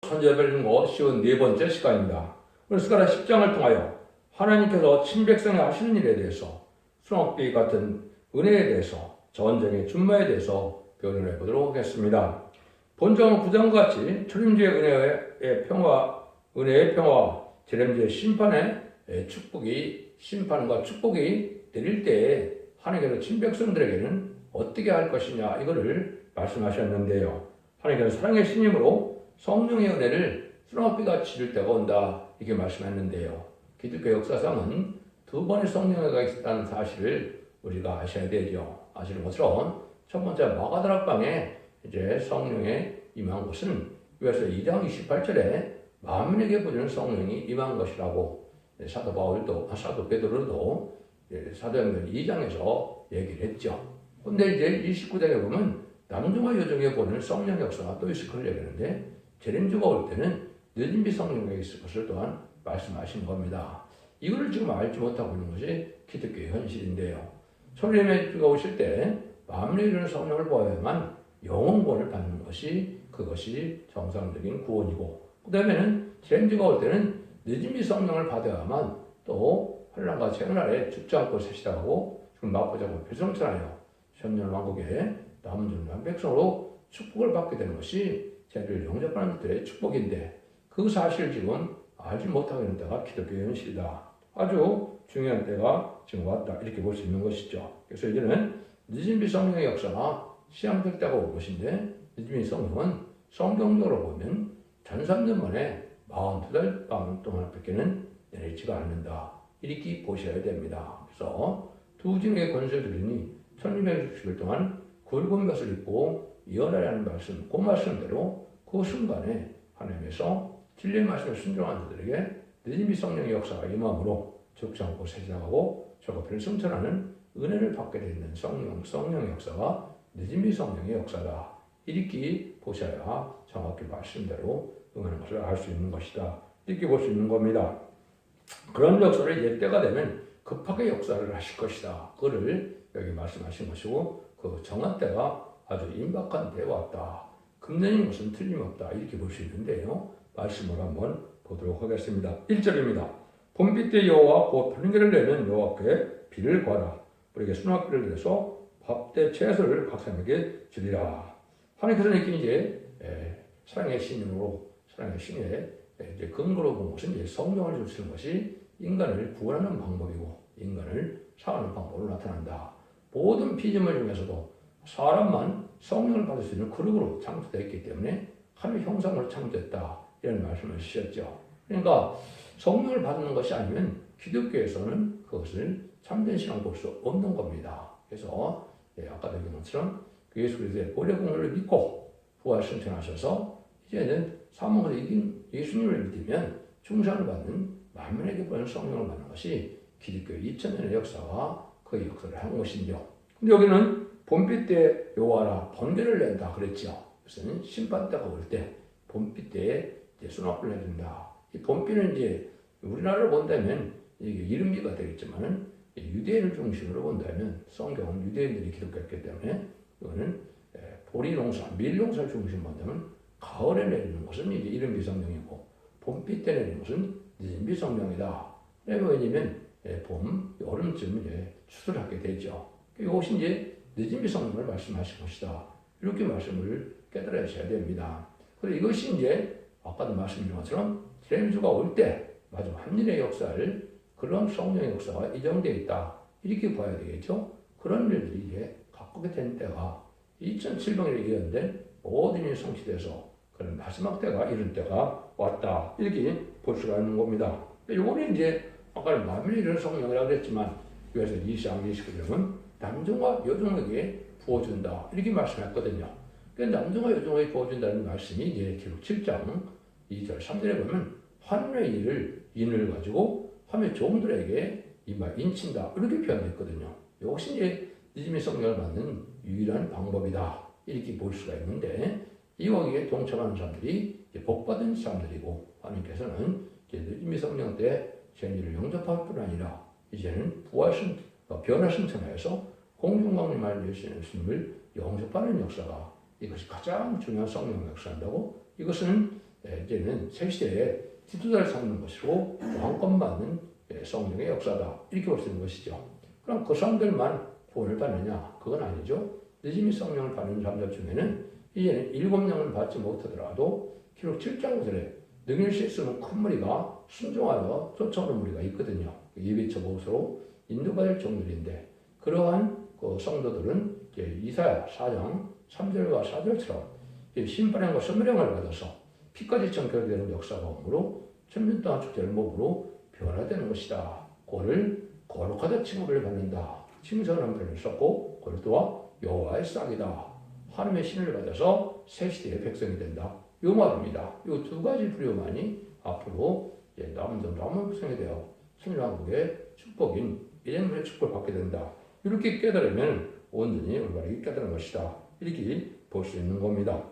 천재별거 쉬운 네 번째 시간입니다. 오늘 스가랴 10장을 통하여 하나님께서 친백성에 하시는 일에 대해서 수록비 같은 은혜에 대해서 전쟁의 준마에 대해서 변론해 보도록 하겠습니다. 본章 9장과 같이 초림주의 은혜의 평화, 제렘주의 심판의 축복이 심판과 축복이 내릴 때에 하나님께서 친백성들에게는 어떻게 할 것이냐 이거를 말씀하셨는데요. 하나님께서 사랑의 신임으로 성령의 은혜를 수렁비가 치를 때가 온다 이렇게 말씀했는데요. 기독교 역사상은 두 번의 성령회가 있었다는 사실을 우리가 아셔야 되죠. 아시는 것처럼 첫 번째 마가다락방에 이제 성령의 임한 것은 그래서 2장 28절에 만민에게 부르는 성령이 임한 것이라고 사도 바울도 사도 베드로도 사도행전 2장에서 얘기를 했죠. 근데 이제 29장에 보면 남중과 여중에 보는 성령 역사가 또 있을 걸 얘기하는데 제림주가 올 때는 늦은비 성령이 있을 것을 또한 말씀하신 겁니다. 이거를 지금 알지 못하고 있는 것이 기독교의 현실인데요. 초림의 주가 오실 때 마음에 이르는 성령을 보아야만 영원권을 받는 것이 그것이 정상적인 구원이고 그 다음에는 제림주가 올 때는 늦은비 성령을 받아야만 또 환난과 재난에 죽지 않고 세시다고 지금 마포자고 배성천하여 천년 왕국의 남은 존귀한 백성으로 축복을 받게 되는 것이 죄를 영접하는 것들의 축복인데 그 사실을 지금 알지 못하고 있는 때가 기독교의 현실이다. 아주 중요한 때가 지금 왔다 이렇게 볼 수 있는 것이죠. 그래서 이제는 늦은비 성령의 역사가 시향될 때가 올 것인데 늦은비 성령은 성경적으로 보면 1300년 만에 42달 동안밖에는 내리지가 않는다. 이렇게 보셔야 됩니다. 그래서 두 진의 권세들이니 1260일 동안 굵은 것을 입고 이어라라는 말씀, 그 말씀대로 그 순간에 하나님께서 진리의 말씀을 순종한 자들에게 늦은비 성령의 역사가 임함으로 죽지 않고 세진하고 저것들을 승천하는 은혜를 받게 되는 성령의 역사가 늦은비 성령의 역사다. 이렇게 보셔야 정확히 말씀대로 응하는 것을 알 수 있는 것이다. 이렇게 볼 수 있는 겁니다. 그런 역사를 이제 때가 되면 급하게 역사를 하실 것이다. 그거를 여기 말씀하신 것이고 그 정한 때가 아주 임박한 때에 왔다. 금년인 것은 틀림없다. 이렇게 볼 수 있는데요. 말씀을 한번 보도록 하겠습니다. 1절입니다. 봄비 때 여호와 곧 번개를 내는 여호와께 비를 구하라. 우리에게 수납비를 내서 밥 때 채소를 각 사람에게 주리라. 하나님께서는 이제 사랑의 신임으로 사랑의 신의 이제 근거로 본 것은 이제 성령을 주시는 것이 인간을 구원하는 방법이고 인간을 사하는 방법으로 나타난다. 모든 피조물 중에서도 사람만 성령을 받을 수 있는 그룹으로 창조되어 있기 때문에 하나님의 형상으로 창조됐다. 이런 말씀을 주셨죠. 그러니까 성령을 받는 것이 아니면 기독교에서는 그것을 참된 신앙을 볼 수 없는 겁니다. 그래서 아까도 얘기한 것처럼 예수 그리스도의 보혈의 공로를 믿고 부활 승천하셔서 이제는 사망을 이긴 예수님을 믿으면 중상을 받는 만민에게 보는 성령을 받는 것이 기독교의 2000년의 역사와 그 역사를 한 것이죠. 근데 여기는 봄비 때 여호와라 번개를 낸다 그랬죠. 그래서 심판 때가 올 때 봄비 때에 수납을 해준다. 이 봄비는 이제 우리나라를 본다면 이게 이른비가 되겠지만은 유대인을 중심으로 본다면 성경은 유대인들이 기록했기 때문에 이거는 보리 농사, 밀 농사를 중심으로 본다면 가을에 내리는 것은 이제 이른비 성령이고 봄비 때 내리는 것은 늦은비 성령이다. 왜냐면 봄, 여름쯤 이제 추수하게 되죠. 이것이 이제 늦은비 성령을 말씀하신 것이다. 이렇게 말씀을 깨달으셔야 됩니다. 그리고 이것이 이제 아까도 말씀드린 것처럼 제림주가 올 때 마지막 한일의 역사를 그런 성령의 역사가 이정되어 있다. 이렇게 봐야 되겠죠. 그런 일들이 이제 갖게 된 때가 2700년에 이르는데 모든 일이 성취돼서 그런 마지막 때가 이른 때가 왔다. 이렇게 볼 수가 있는 겁니다. 이거는 이제 아까 만민이 이르는 성령이라고 했지만 그래서 20장 29절은 남종과 여종에게 부어준다. 이렇게 말씀했거든요. 남종과 여종에게 부어준다는 말씀이 이제 기록 7장 2절 3절에 보면 환의 일을 인을 가지고 함의 종들에게 인친다. 이렇게 표현했거든요. 이것이 이제 늦은비 성령을 받는 유일한 방법이다. 이렇게 볼 수가 있는데 이거기에 동참하는 사람들이 복받은 사람들이고 하나님께서는 늦은비 성령 때 죄인을 영접할 뿐 아니라 이제는 변화 승천하여서 공중강림할 예수님을 영접하는 역사가 이것이 가장 중요한 성령 역사인다고 이것은 이제는 새 시대에 지도자를 삼는 것이고 왕권 받는 성령의 역사다. 이렇게 볼 수 있는 것이죠. 그럼 그 사람들만 구원을 받느냐? 그건 아니죠. 늦음이 성령을 받는 사람들 중에는 이제는 7명을 받지 못하더라도 기록 7장 9절에 능일 수 있으면 큰 무리가 순종하여 쫓아오는 무리가 있거든요. 예비처 보수로 인도받을 종들인데 그러한 그 성도들은 이사야 4장 3절과 4절처럼 심판행과 선물행을 받아서 피까지 정결되는 역사가 오므로 천년 동안 축제를 목으로 변화되는 것이다. 그를 거룩하다 칭호를 받는다. 칭송하는 표현을 썼고 그를 또한 여호와의 싹이다. 하나님의 신을 받아서 새 시대의 백성이 된다. 이 말입니다. 이 두 가지 부류만이 앞으로 남은 백성이 되어 천년왕국의 축복인 예정의 축복을 받게 된다. 이렇게 깨달으면 온전히 올바르게 깨달은 것이다. 이렇게 볼 수 있는 겁니다.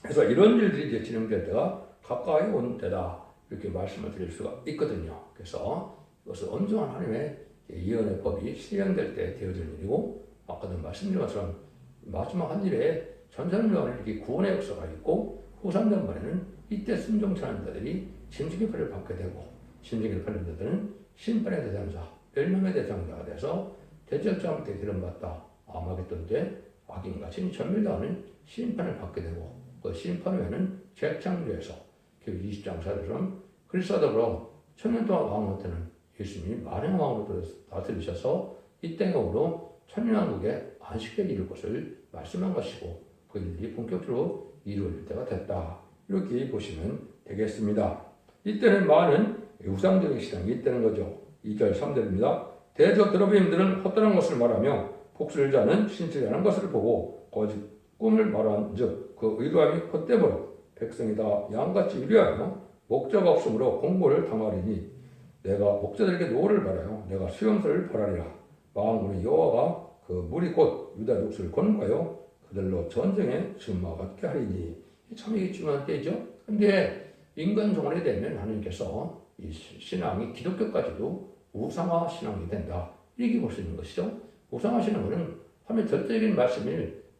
그래서 이런 일들이 이제 진행될 때가 가까이 온 때다. 이렇게 말씀을 드릴 수가 있거든요. 그래서 이것은 온전한 하나님의 예언의 법이 실현될 때 되어지는 일이고, 아까도 말씀드린 것처럼 마지막 한 일에 전산명에 이렇게 구원의 역사가 있고, 후삼된 번에는 이때 순종하는 자들이 짐승의 표를 받게 되고, 짐승의 표를 받는 자들은 심판의 대상자, 멸망의 대상자가 돼서 대적자한테 기름받다. 아마겟돈 때 악인과 신이 전멸당하는 심판을 받게 되고, 그 심판 후에는 재창조해서 그 20장 4절처럼 그리스도로 천년 동안 왕으로는 예수님이 만행 왕으로 다스리셔서 이 땅으로 천년왕국의 안식되게 이룰 것을 말씀한 것이고 그 일이 본격적으로 이루어질 때가 됐다. 이렇게 보시면 되겠습니다. 이때는 많은 우상적인 신앙이 있다는 거죠. 2절 3절입니다. 대저 드러비임들은 헛되는 것을 말하며 복수를 자는 신실히 하는 것을 보고 거짓 꿈을 말한 즉 그 의로함이 헛되므로 백성이다 양같이 의뢰하며 목자가 없으므로 공고를 당하리니 내가 목자들에게 노를 바라요. 내가 수용소를 바라리라. 마음으로 여호와가 그 무리 곧 유다 육수를 권고하여 그들로 전쟁에 준마받게 하리니. 참 이게 중요한 때죠. 근데 인간 종말이 되면 하나님께서 이 신앙이 기독교까지도 우상화 신앙이 된다. 이렇게 볼 수 있는 것이죠. 우상화 신앙은 하나님의 절대적인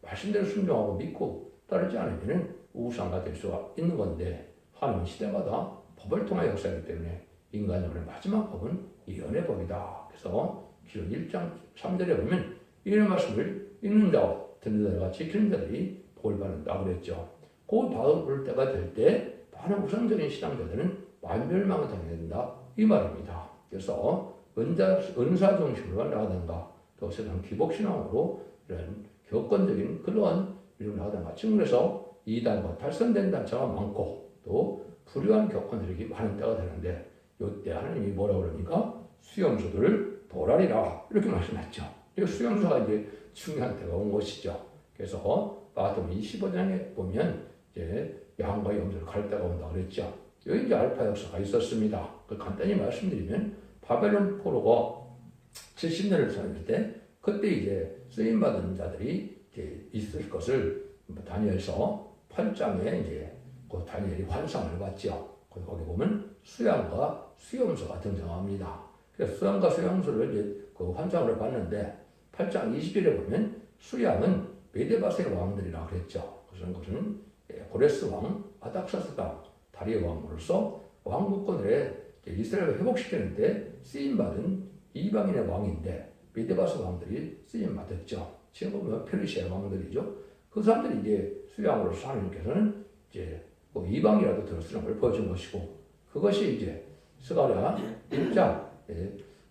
말씀대로 순종하고 믿고 따르지 않으면 우상화 될 수가 있는 건데 하나님은 시대마다 법을 통한 역사이기 때문에 인간적으로 마지막 법은 예언의 법이다. 그래서 기록 1장 3절에 보면 이런 말씀을 읽는 자와 듣는 자와 지키는 자들이 복을 받는다 그랬죠. 그 받을 때가 될 때 많은 우상적인 신앙자들은 만멸망을 당해야 된다 이 말입니다. 그래서 은사 중심으로 나가든가 또 세상 기복신앙으로 이런 격건적인 그러한 이런 나가든가 그래서 이단과 탈선된 단체가 많고 또 불의한 격건들이 많은 때가 되는데 이때 하나님이 뭐라고 그러니까 수용소들을 도라리라 이렇게 말씀했죠. 이 수용소가 이제 중요한 때가 온 것이죠. 그래서 마태복음 25장에 보면 이제 양과 염소를 갈 때가 온다 그랬죠. 여기 이제 알파 역사가 있었습니다. 간단히 말씀드리면 바벨론 포로가 70년을 살았을 때 그때 이제 쓰임 받은 자들이 이제 있을 것을 다니엘서 8장에 이제 그 다니엘이 환상을 봤죠. 거기 보면 수양과 수용소가 등장합니다. 그래서 수양과 수용소를 이제 그 환상을 봤는데 8장 20절에 보면 수양은 메데바스의 왕들이라 그랬죠. 그래서 그것은 고레스 왕, 아닥사스 땅, 다리의 왕으로서 왕국권을 이스라엘을 회복시키는데 쓰임받은 이방인의 왕인데 메데바스 왕들이 쓰임받았죠. 지금 보면 페르시아 왕들이죠. 그 사람들이 이제 수양으로서 하나님께서는 이제 뭐 이방이라도 들어쓰는 걸 보여준 것이고 그것이 이제 스가랴 1장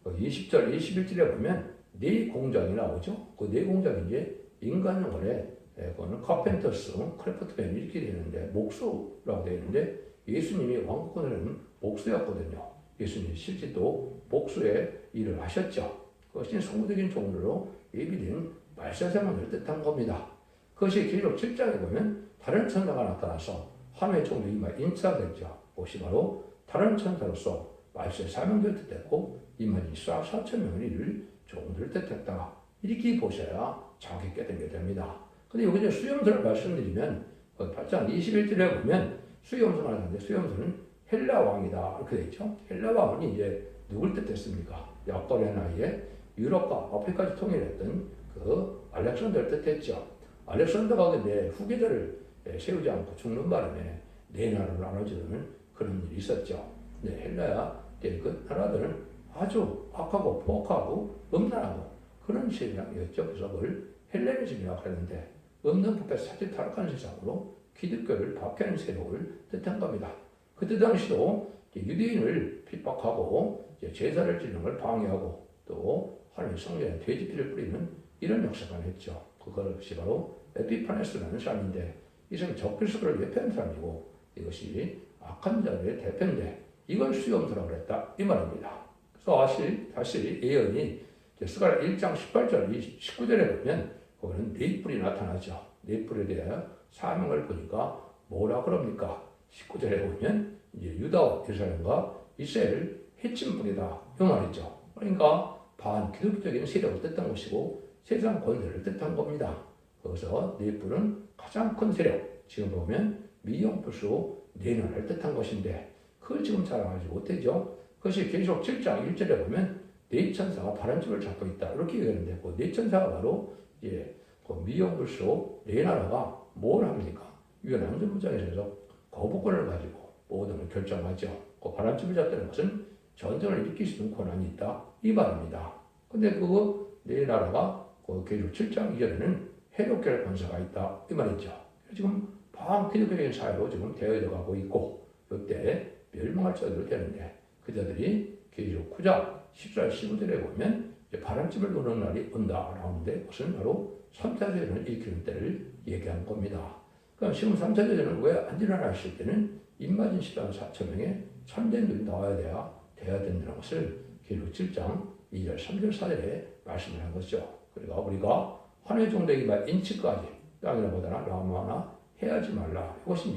20절 21절에 보면 네 공장이 나오죠. 그 네 공장이 이제 인간 영혼에 그거는 카펜터스, 크래프트맨 이렇게 되는데 목수라고 되어 있는데 예수님이 왕국권에는 목수였거든요. 예수님이 실제 또 목수의 일을 하셨죠. 그것이 성부적인 종류로 예비된 말세세만을 뜻한 겁니다. 그것이 기록 7장에 보면 다른 천사가 나타나서 하나님의 종들이 인사됐죠. 그것이 바로 다른 천사로서 말세 사명을 뜻했고 이만희 4,000명을 이룰 종들을 뜻했다. 이렇게 보셔야 정확히 깨닫게 됩니다. 근데 여기 수용소를 말씀드리면 8장 21절에 보면 수용소가 나오는데 수용소는 헬라 왕이다 이렇게 되어 있죠. 헬라 왕은 이제 누굴 뜻했습니까? 약간의 나이에 유럽과 아프리카를 통일했던 그 알렉산더를 뜻했죠. 알렉산더가 근데 후계자를 세우지 않고 죽는 바람에 네 나라로 나눠지는 그런 일이 있었죠. 네, 헬라야 그 나라들은 아주 악하고 포악하고 음란하고 그런 세상이었죠. 그래서 그걸 헬레니즘이라고 하는데 없는 법에 사지 타락한 세상으로 기독교를 박해하는 세력을 뜻한 겁니다. 그때 당시도 유대인을 핍박하고 제사를 지는 걸 방해하고 또 하나님의 성전에 돼지피를 뿌리는 이런 역사가 했죠. 그것이 바로 에피파네스라는 사람인데 이 사람이 적그리스도를 예표한 사람이고 이것이 악한 자들의 대표인데 이걸 수용토라고 그랬다 이 말입니다. 그래서 사실 예언이 스가랴 1장 18절 19절에 보면 거기는 네 뿔이 나타나죠. 네 뿔에 대하여 사명을 보니까 뭐라 그럽니까? 19절에 보면 이제 유다와 예루살렘과 이스라엘 해친 뿔이다 이 말이죠. 그러니까 반기독교적인 세력을 뜻한 것이고 세상 권세를 뜻한 겁니다. 그래서 네 뿔은 가장 큰 세력, 지금 보면 미용불수 네 나라를 뜻한 것인데 그걸 지금 자랑하지 못하죠. 그것이 계속 7장 1절에 보면 네 천사가 바람집을 잡고 있다 이렇게 얘기하는데 그 네 천사가 바로 그 미용불수 네 나라가 뭘 합니까? 유엔 안전보장에서 거부권을 가지고 모든 걸 결정하죠. 그 바람집을 잡다는 것은 전쟁을 일으킬 수 있는 권한이 있다 이 말입니다. 근데 그거 네 나라가 그 계속 7장 2절에는 해롭게 할 권세가 있다 이 말이죠. 지금 반기독교적인 사회로 지금 되어져 가고 있고 이때 멸망할 자들이 되는데 그 자들이 계속 9장 14절 15절에 보면 바람집을 노는 날이 온다 나오는데 그것은 바로 3차대전을 일으키는 때를 얘기한 겁니다. 그럼 지금 3차대전은 왜 안 일어나실 때는 입맞은 14만 4천 명의 참된 눈이 나와야 돼야 된다는 것을 계속 7장 2절 3절 4절에 말씀을 한 것이죠. 그러니까 우리가 환의 종되기만 인치까지 땅이나 보다나 라마나 해야지 말라. 이것이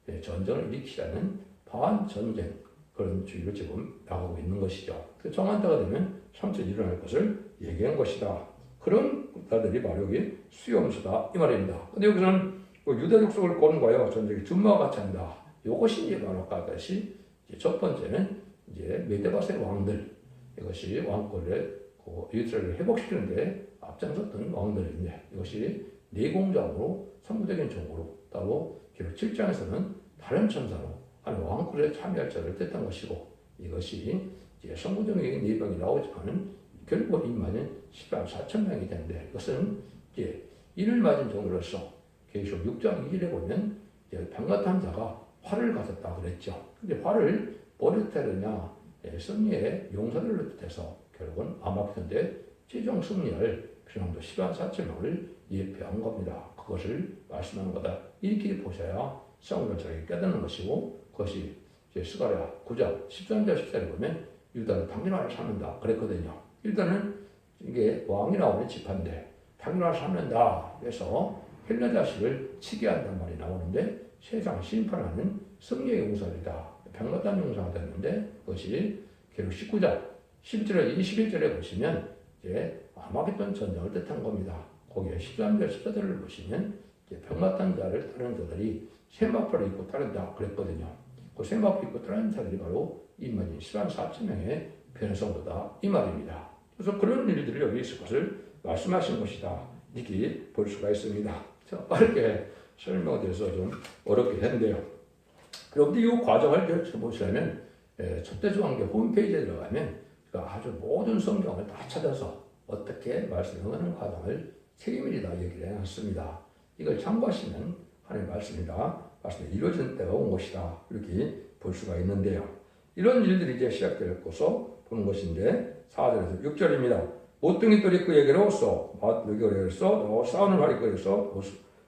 이제 전쟁을 일으키자는 반전쟁 그런 주의를 지금 나가고 있는 것이죠. 정한 때가 되면 3차 일어날 것을 얘기한 것이다. 그런 국가들이 바로 여기 수용수다 이 말입니다. 근데 여기서는 유다 족속을 꼬는 거예요. 전쟁이 준마와 같이 한다. 이것이 이제 바로 아까 다시 첫 번째는 이제 메데바스의 왕들 이것이 왕권을 이스라엘을 회복시키는데 앞장섰던 왕들인데 이것이 내공장으로 선구적인 종으로 따로 기록 7장에서는 다른 천사로 한 왕권에 참여할 자를 뜻한 것이고 이것이 이제 선구적인 내병이 나오지만은 결국 임마는 10만 4천 명이 되는데 이것은 이제 이를 맞은 종으로서 계시록 6장 2절에 보면 병같은 자가 활을 가졌다 그랬죠. 근데 활을 버릇하느냐 승리의 용사를 뜻해서 결국은 아마피인데 최종 승리할 필요도 10만 4천 명을 예표한 겁니다. 그것을 말씀하는 거다. 이렇게 보셔야 싸움을 잘 깨닫는 것이고 그것이 이제 스가랴 9장 13절 14절에 보면 유다는 당신화를 삼는다 그랬거든요. 일단은 이게 왕이 나오는 지파인데 당신화를 삼는다 그래서 헬라 자식을 치게 한단 말이 나오는데 세상 심판하는 승리의 용사이다. 병같은 용사가 됐는데 그것이 계속 19장 11절에 21절에 보시면 이제 아마겟돈 전쟁을 뜻한 겁니다. 거기에 13절 14절을 보시면 이제 병같은 자를 따르는 자들이 세마포를 입고 따른다 그랬거든요. 그 세마포 입고 따르는 자들이 바로 임마진 10만 4천 명의 변성도다 이 말입니다. 그래서 그런 일들이 여기 있을 것을 말씀하신 것이다. 이렇게 볼 수가 있습니다. 빠르게 설명에 대해서 좀 어렵게 했는데요. 여러분들 이 과정을 보시려면 접대중앙교 홈페이지에 들어가면 아주 모든 성경을 다 찾아서 어떻게 말씀하는 과정을 책임이다 얘기를 해놨습니다. 이걸 참고하시면 하나님의 말씀이다. 말씀이 이루어지는 때가 온 것이다. 이렇게 볼 수가 있는데요. 이런 일들이 이제 시작되어서 보는 것인데 4절에서 6절입니다. 모퉁이 뜰이 그에게로 왔어. 여기에서 싸우는 활이 그에게서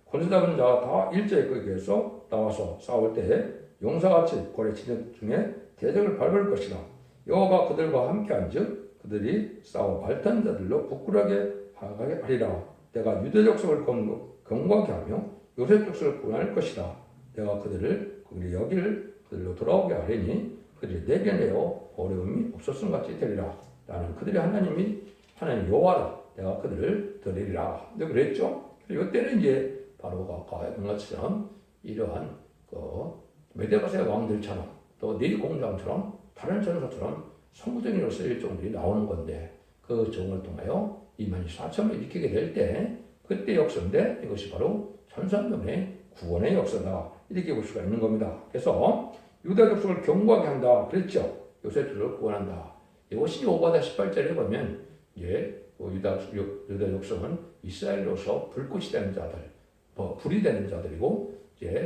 권세 잡은 자가 다 일제히 그에게서 나와서 싸울 때 용사같이 고래 진영 중에 대적을 밟을 것이다. 여호와가 그들과 함께 앉으 그들이 싸워 발탄 자들로 부끄러게 하게 하리라. 내가 유대 족속을 경고하게 하며 요셉 족속을 구원할 것이다. 내가 그들이 여기를 그들로 돌아오게 하리니 그들이 내게 내어 어려움이 없었음 같이 되리라. 나는 그들의 하나님 여호와라. 내가 그들을 드리리라. 네, 그랬죠. 이때는 이제 바로 아까 본 것처럼 이러한 메데바스의 왕들처럼 또 네 공장처럼 다른 전사처럼 선구쟁이로 쓰일 종들이 나오는 건데 그 종을 통하여 2만 4천을 일으키게 될 때 그때 역사인데 이것이 바로 천산dom의 구원의 역사다. 이렇게 볼 수가 있는 겁니다. 그래서 유다 족속을 경고하게 한다 그랬죠. 요셉들을 구원한다. 이것이 5과 18절에 보면 유다 족속은 이스라엘로서 불꽃이 되는 자들, 불이 되는 자들이고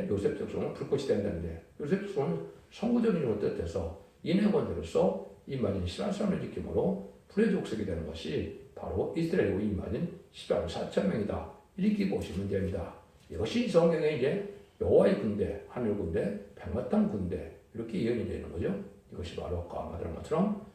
요셉 족속은 불꽃이 된다는데 요셉 족속은 선구적인 힘을 뜻해서 인해권자로서 이만인 신한 사람을 지킴으로 불의 족속이 되는 것이 바로 이스라엘이고 이만인 14만 4천 명이다. 이렇게 보시면 됩니다. 이것이 성경에 여호와의 군대, 하늘 군대, 백마탄 군대 이렇게 예언이 되는 거죠. 이것이 바로 아까 말한 것처럼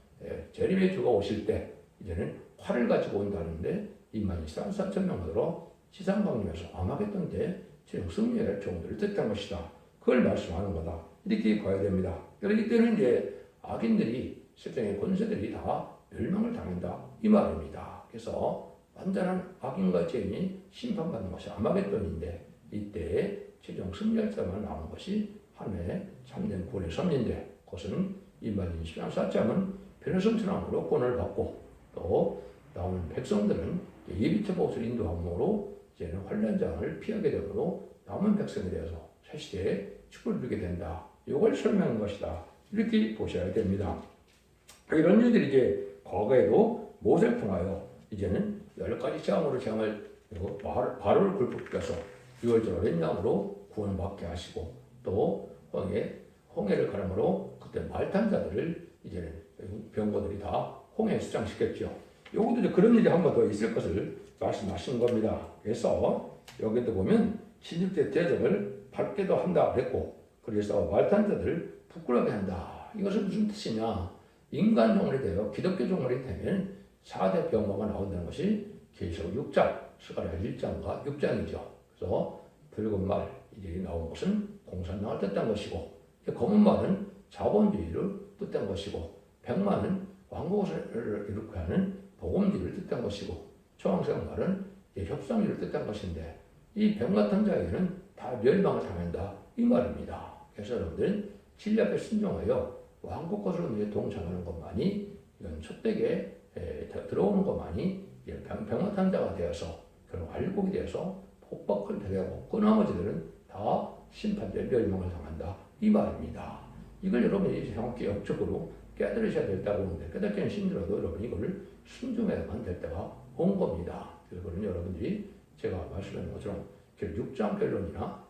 재림의 주가 오실 때 이제는 활을 가지고 온다는데 이만희 4천 명으로 지상방림에서 아마겟돈 때 최종 승리의 종들을 뜻한 것이다. 그걸 말씀하는 거다. 이렇게 봐야 됩니다. 그러기 때문에 악인들이 세상의 권세들이 다 멸망을 당한다 이 말입니다. 그래서 완전한 악인과 죄인이 심판받는 것이 아마겟돈인데 이때 최종 승리할 자만 나오는 것이 하늘의 참된 구원의 섭리인데 그것은 이만인 14짬은 변호성천왕으로 구원을 받고 또 나오는 백성들은 예비처 보수를 인도함으로 이제는 환란장을 피하게 되므로 남은 백성에 대해서 새시대에 축복을 누리게 된다. 이걸 설명한 것이다. 이렇게 보셔야 됩니다. 이런 일들이 과거에도 모세를 통하여 이제는 10가지 재앙으로 재앙을 바로를 굴복해서 6월절 왼양으로 구원받게 하시고 또 홍해를 가름으로 그때 말탄 자들을 이제는 병거들이 다 홍해에 수장시켰죠. 요것도 그런 일이 한 번 더 있을 것을 말씀하신 겁니다. 그래서 여기도 보면 신입대 대적을 밟게도 한다 그랬고 그래서 말탄 자들을 부끄러게 한다. 이것은 무슨 뜻이냐? 인간 종말이 되어 기독교 종말이 되면 4대 병거가 나온다는 것이 계시록 6장, 스가랴 1장과 6장이죠. 그래서 붉은 말이 나온 것은 공산당을 뜻한 것이고 검은 말은 자본주의를 뜻한 것이고 백만은 왕국을 이룩게 하는 복음주의를 뜻한 것이고 초황색 말은 협상주의를 뜻한 것인데 이 백마탄 자에게는 다 멸망을 당한다 이 말입니다. 그래서 여러분들은 진리 앞에 순종하여 왕국 것으로 동참하는 것만이 이건 촛대에 들어오는 것만이 백마탄 자가 되어서 그런 알곡이 되어서 폭박을 되고 그 나머지들은 다 심판대 멸망을 당한다 이 말입니다. 이걸 여러분이 영적으로 깨달으셔야 된다고 하는데 깨닫기는 힘들어도 여러분이 이걸 순종해야만 될 때가 온 겁니다. 그래서 그런 여러분들이 제가 말씀하신 것처럼 6장 변론이나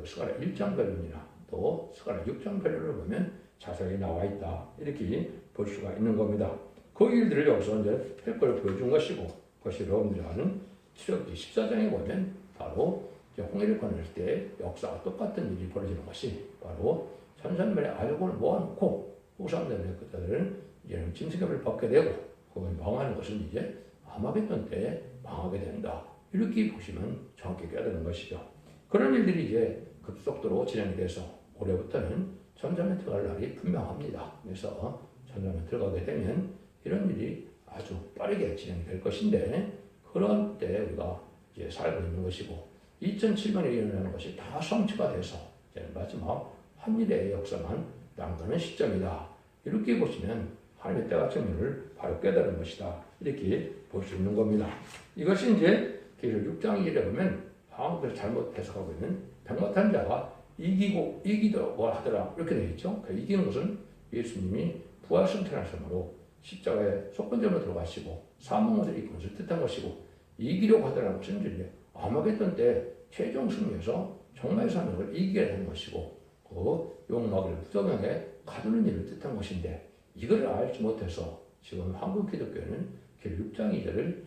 스가랴 1장 변론이나 또 스가랴 6장 변론을 보면 자세히 나와 있다 이렇게 볼 수가 있는 겁니다. 그 일들을 여기서 이제 헬거를 보여준 것이고 그것이 여러분들이 아는 출애굽기 14장에 보면 바로 홍해를 건널 때 역사가 똑같은 일이 벌어지는 것이 바로 천산면의 알곡을 모아놓고 우상들의 그들은 이제는 짐승갑을 벗게 되고 그걸 망하는 것은 이제 아마겟돈 때 망하게 된다. 이렇게 보시면 정확히 깨닫는 것이죠. 그런 일들이 이제 급속도로 진행이 돼서 올해부터는 천사면 들어갈 날이 분명합니다. 그래서 천사면 들어가게 되면 이런 일이 아주 빠르게 진행이 될 것인데 그런 때 우리가 이제 살고 있는 것이고 2007년에 일어나는 것이 다 성취가 돼서 이제 마지막 한일의 역사만 남가는 시점이다. 이렇게 보시면 하나님의 때가 정면을 바로 깨달은 것이다. 이렇게 볼 수 있는 겁니다. 이것이 이제 계시록 6장 1에 보면 한국에서 잘못 해석하고 있는 백마탄 자가 이기려고 하더라. 이렇게 되어 있죠. 그 이기는 것은 예수님이 부활 승천하심으로 십자가에 속건점으로 들어가시고 사망을 이기는 것을 뜻한 것이고 이기려고 하더라는 것은 이제 아마겟돈 때 최종 승리에서 정말 사명을 이기게 되는 것이고 그 욕망을 부정하게 가두는 일을 뜻한 것인데 이걸 알지 못해서 지금 한국 기독교는 6장 2절을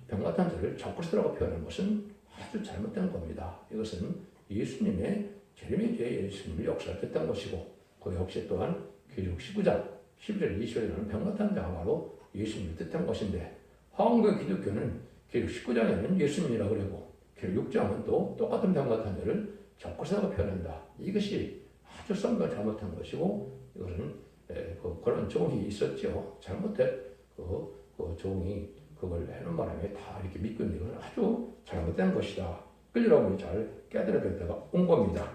백마탄자를 적그리스도라고 표현하는 것은 아주 잘못된 겁니다. 이것은 예수님의 재림의 죄의 예수님의 역사를 뜻한 것이고 그 역시 또한 계시록 19장 11절 20절에는 백마탄자가 바로 예수님을 뜻한 것인데 한국 기독교는 계시록 19장에는 예수님이라고 그러고 계시록 6장은 또 똑같은 백마탄자를 적그리스도라고 표현한다. 이것이 아주 썸가 잘못한 것이고 이것은 그런 종이 있었죠. 잘못된 그 종이 그걸 해놓은 바람에 다 이렇게 믿고 있는 것은 아주 잘못된 것이다. 그걸 여러분이 잘 깨달아야 될 때가 온 겁니다.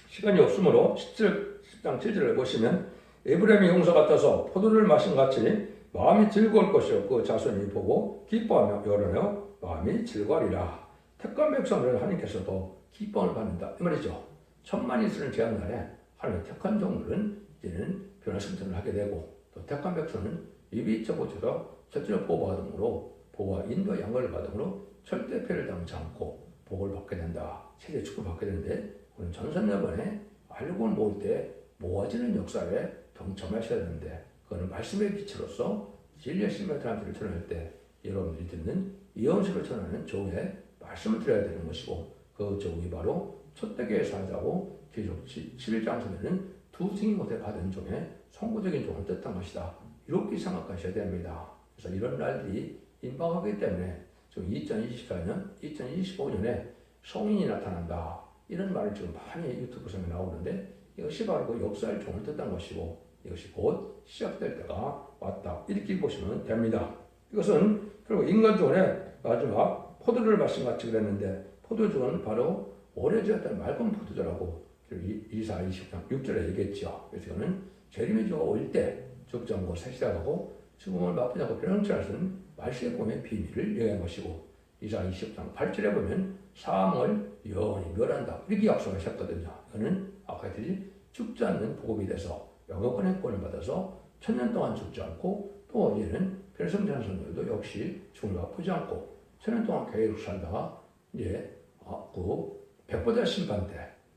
시간이 없으므로 10장 7절을 보시면 에브라임의 용사 같아서 포도를 마신 같이 마음이 즐거울 것이요 그 자손이 보고 기뻐하며 열어내어 마음이 즐거우리라. 택한 백성을 하나님께서도 기뻐을 받는다 이 말이죠. 천만이 쓰는 제왕날에 하나님의 택한 종들은 이제는 변화승천을 하게 되고 또 택한 백성은 이비처고쳐서 첫째로 보호받음으로 보호와 인도 양거를 받음으로 절대패를 당치 않고 복을 받게 된다. 세계 축복을 받게 되는데 우리는 전선여번에 알고 모을 때 모아지는 역사에 동참하셔야 되는데 그거는 말씀의 빛으로서 진리의 신명탄을 전할 때 여러분들이 듣는 이언식을 전하는 종의 말씀을 드려야 되는 것이고 그 종이 바로 첫대교에서 하자고 계속 11장에서는 두 승인 못에 받은 종의 선구적인 종을 뜻한 것이다. 이렇게 생각하셔야 됩니다. 그래서 이런 날들이 임박하기 때문에 지금 2024년, 2025년에 성인이 나타난다. 이런 말을 지금 많이 유튜브 상에 나오는데 이것이 바로 그 역사의 종을 뜻한 것이고 이것이 곧 시작될 때가 왔다. 이렇게 보시면 됩니다. 이것은 결국 인간존의 마지막 포도주를 마신 같이 그랬는데 포도주는 바로 오래 지었던 맑은 포도주라고 이사 20장 6절에 얘기했죠. 그래서 이거는 재림의주가 올 때 죽지 않고 새 시작하고 죽음을 맛보지 않고 변함치 않은 말씀의 꿈의 비밀을 얘기한 것이고 이사 20장 8절에 보면 사망을 영원히 멸한다. 이렇게 약속하셨거든요. 이거는 아까 했듯이 죽지 않는 복음이 돼서 영원의 권을 받아서 천년 동안 죽지 않고 또 이제는 별성전 선들도 역시 죽음을 맛보지 않고 천년 동안 계속 살다가 이제 그 백보자 심판 때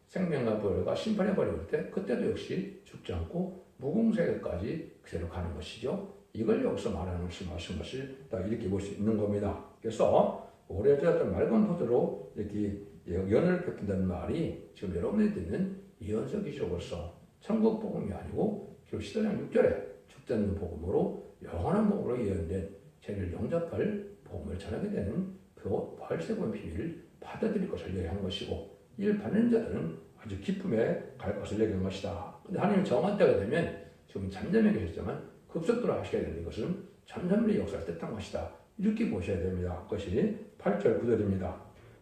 생명과 벌과 심판의 벌이 올 때 그때도 역시 죽지 않고 무궁세계까지 그대로 가는 것이죠. 이걸 여기서 말씀하신 것을 딱 이렇게 볼 수 있는 겁니다. 그래서 오래전에 맑은 포도로 이렇게 연을 펼친다는 말이 지금 여러분들이 듣는 이언서 기적으로서 천국 복음이 아니고 기록 10장 6절에 죽지 않는 복음으로 영원한 복음으로 예언된 죄를 용접할 복음을 전하게 되는 그 벌새고의 비밀을 받아들일 것을 얘기한 것이고 이를 받는 자들은 아주 기쁨에 갈 것을 얘기한 것이다. 근데 하나님이 정한 때가 되면 지금 잠잠해 계셨지만 급속도로 하셔야 되는 것은 잠잠의 역사를 뜻한 것이다. 이렇게 보셔야 됩니다. 그것이 8절 9절입니다.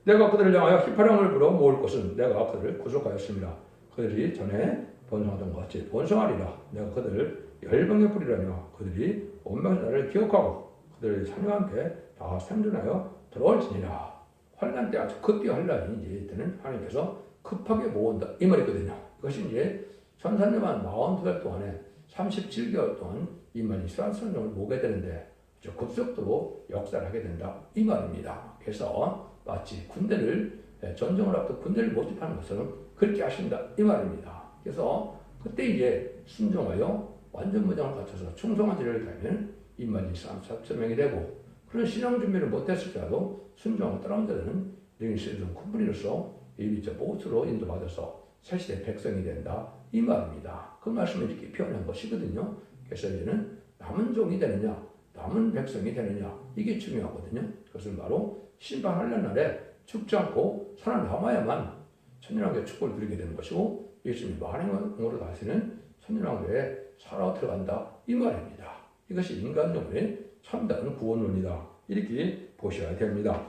내가 그들을 향하여 희파령을 불어 모을 것은 내가 그들을 구속하였습니다. 그들이 전에 번성하던 것 같이 번성하리라. 내가 그들을 열방에 뿌리라며 그들이 온명의 나를 기억하고 그들의 자녀와 함께 다 생존하여 들어올지니라. 환난 때 아주 급히 환난이 이제 때는 하나님께서 급하게 모은다. 이 말이거든요. 이것이 이제 1400만 42달 동안에 37개월 동안 이만 이스라엘 선정을 모게 되는데 급속도로 역사를 하게 된다. 이 말입니다. 그래서 마치 군대를 전쟁을 앞두고 군대를 모집하는 것처럼 그렇게 하신다. 이 말입니다. 그래서 그때 이제 순종하여 완전 무장을 갖춰서 충성한 지를 달면 이만 이스라엘 4,000명이 되고 그런 신앙 준비를 못했을지라도 순종하고 따라온 자들은 능실한 군분이로서 이비자 보수로 인도받아서 새시대 백성이 된다. 이 말입니다. 그 말씀을 이렇게 표현한 것이거든요. 그래서 이제는 남은 종이 되느냐, 남은 백성이 되느냐, 이게 중요하거든요. 그것은 바로 심판하는 날에 죽지 않고 살아남아야만 천년왕국의 축복을 누리게 되는 것이고 예수님이 만행으로 다시는 천년왕국에 살아 들어간다. 이 말입니다. 이것이 인간종의 참다운 구원론이다. 이렇게 보셔야 됩니다.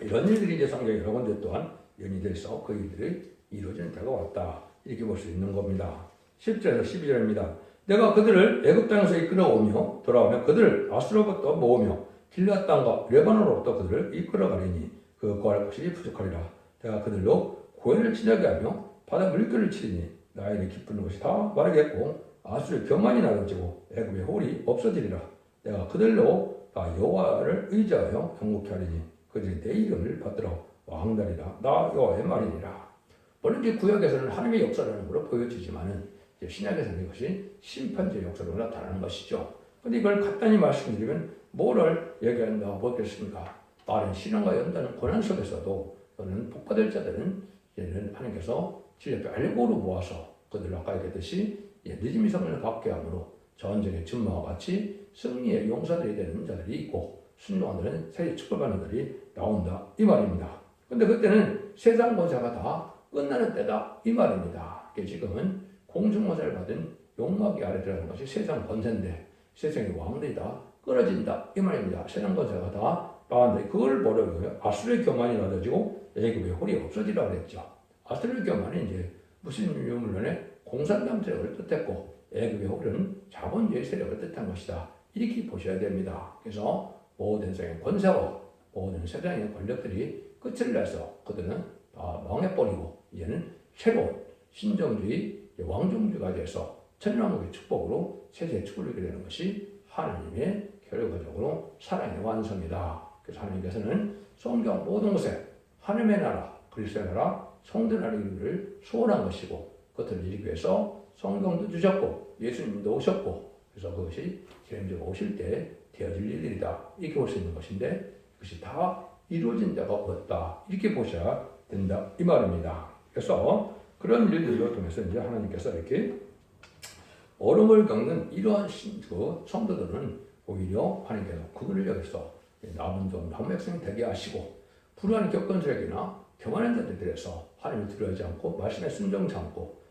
이런 일들이 이제 성경에 여러 군데 또한 연이되어 있어 그 일들이 이루어지는 때가 왔다. 이렇게 볼 수 있는 겁니다. 10절에서 12절입니다. 내가 그들을 애굽 땅에서 이끌어오며 돌아오며 그들을 아수로부터 모으며 길앗 땅과 레바논으로부터 그들을 이끌어가리니 그 구할 것이 부족하리라. 내가 그들로 고해를 지나게 하며 바다 물결을 치리니 나에게 기쁘는 것이 다 마르겠고 아수르의 교만이 나눠지고 애굽의 홀이 없어지리라. 내가 그들로 다 여호와를 의지하여 경고케 하리니 그들이 내 이름을 받들어 왕다리라. 나 여호와의 말이니라. 물론 이제 구약에서는 하나님의 역사라는 걸로 보여지지만은 신약에서는 이것이 심판제의 역사로 나타나는 것이죠. 그런데 이걸 간단히 말씀드리면 뭐를 얘기한다고 보겠습니까? 빠른 신앙과 연다는 고난 속에서도 또는 복받을 자들은 이제는 하나님께서 진리의 알고로 모아서 그들을 아까 얘기했듯이 늦음이 성령을 받게 함으로 전쟁의 준마와 같이 승리의 용사들이 되는 자들이 있고 순종한 자들은 새해 축복받는 자들이 나온다. 이 말입니다. 그런데 그때는 세상 권세가 다 끝나는 때다. 이 말입니다. 지금은 공중권세를 받은 용마귀 아래 들어가는 것이 세상 권세인데 세상의 왕들이 다 끊어진다. 이 말입니다. 세상 권세가 다 빠한데 그걸 보려고 아수르의 교만이 낮아지고 애굽의 홀이 없어지라고 그랬죠. 아수르의 교만이 이제 무슬림 유물론의 공산당 세력을 뜻했고 애굽의 홀은 자본주의 세력을 뜻한 것이다. 이렇게 보셔야 됩니다. 그래서 모든 세상의 권세와 모든 세상의 권력들이 끝을 내서 그들은 다 망해버리고 이제는 새로운 신정주의 왕정주의가 돼서 천년왕국의 축복으로 세세에 축을 이루게 되는 것이 하나님의 결과적으로 사랑의 완성이다. 그래서 하나님께서는 성경 모든 곳에 하나님의 나라, 그리스도의 나라, 성도 나라의 이루기를 소원한 것이고 그것을 이루기 위해서 성경도 주셨고 예수님도 오셨고 그래서 그것이 재림주가 오실 때 되어질 일들이다. 이렇게 볼 수 있는 것인데 그것이 다 이루어진 자가 없다. 이렇게 보셔야 된다. 이 말입니다. 그래서 그런 일들을 통해서 이제 하나님께서 이렇게 어려움을 겪는 이러한 성도들은 오히려 하나님께서 그들을 여기서 남은 좀 백성 되게 하시고 불안한 겪은들에게나 교만한 자들에서 하나님을 두려워하지 않고 말씀에 순종치 않고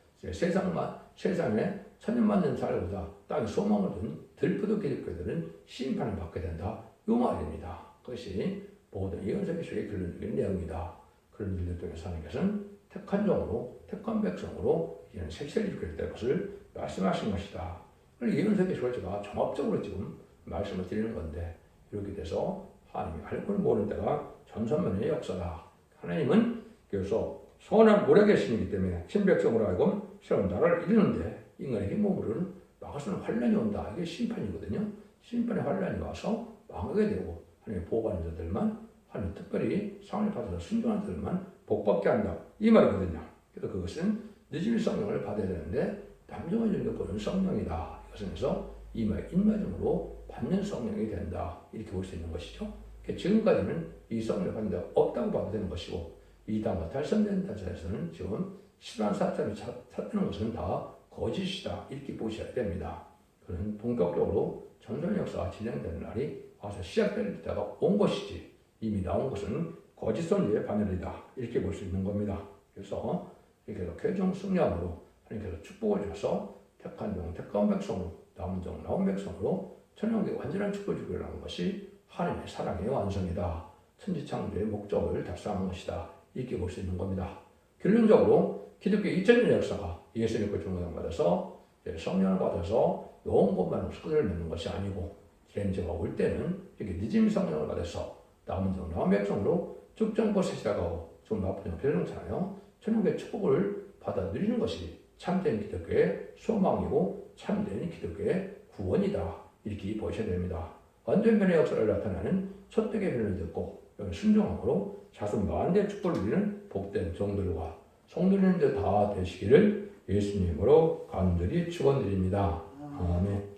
세상에 천년만년 살고자 땅에 소망을 둔 들프도 기득교들은 심판을 받게 된다. 이 말입니다. 그것이 모든 예언서의 속에 결론적인 내용이다. 그런 일들 통해서 하나님께서는 택한 종으로 택한 백성으로 이런 색세를 이끌 것을 말씀하신 것이다. 예언서의 속에 제가 종합적으로 지금 말씀을 드리는 건데 이렇게 돼서 하나님이 알고를 모르는 때가 전선만의 역사다. 하나님은 그래서 선한 모래 계시기 때문에 친백성으로 하여금 새로운 나라를 이루는데 인간에게 몸을 막아서는 환란이 온다. 이게 심판이거든요. 심판의 환란이 와서 망하게 되고 하나님의 보호하는 자들만 하나님 특별히 상을 받아서 순종하는 자들만 복받게 한다. 이 말이거든요. 그래서 그것은 늦은 성령을 받아야 되는데 남정한 영역권은 성령이다. 이것은 그래서 인마즘으로 받는 성령이 된다. 이렇게 볼 수 있는 것이죠. 지금까지는 이 성령을 받는 데가 없다고 봐도 되는 것이고 이단과 달성된 자에서는 지금 실한 사자를 찾는 것은 다 거짓이다. 이렇게 보셔야 됩니다. 그는 본격적으로 전선 역사가 진행되는 날이 와서 시작될 때가 온 것이지 이미 나온 것은 거짓 선지의 바늘이다. 이렇게 볼 수 있는 겁니다. 그래서 이렇게 쾌종 승리함으로 하나님께서 축복을 주셔서 택한 종 택한 백성으로 남은 종 나온 백성으로 천연의 완전한 축복을 주기라는 것이 하나님의 사랑의 완성이다. 천지창조의 목적을 달성한 것이다. 이렇게 볼 수 있는 겁니다. 결론적으로 기독교 2000년 역사가 예수님과 중간을 받아서 성령을 받아서 영원 것만 숙제를 맺는 것이 아니고 재림제가 올 때는 이렇게 늦은 성령을 받아서 남은 종 나온 백성으로 쭉정곳에 시작하고 좀 나쁜 종 배려놓잖아요. 천국의 축복을 받아 누리는 것이 참된 기독교의 소망이고 참된 기독교의 구원이다. 이렇게 보셔야 됩니다. 완전 변의 역사를 나타나는 첫대의 변을 듣고 순종함으로 자손 만대의 축복을 누리는 복된 종들과 성도님들 다 되시기를 예수님으로 간절히 축원드립니다. 아멘.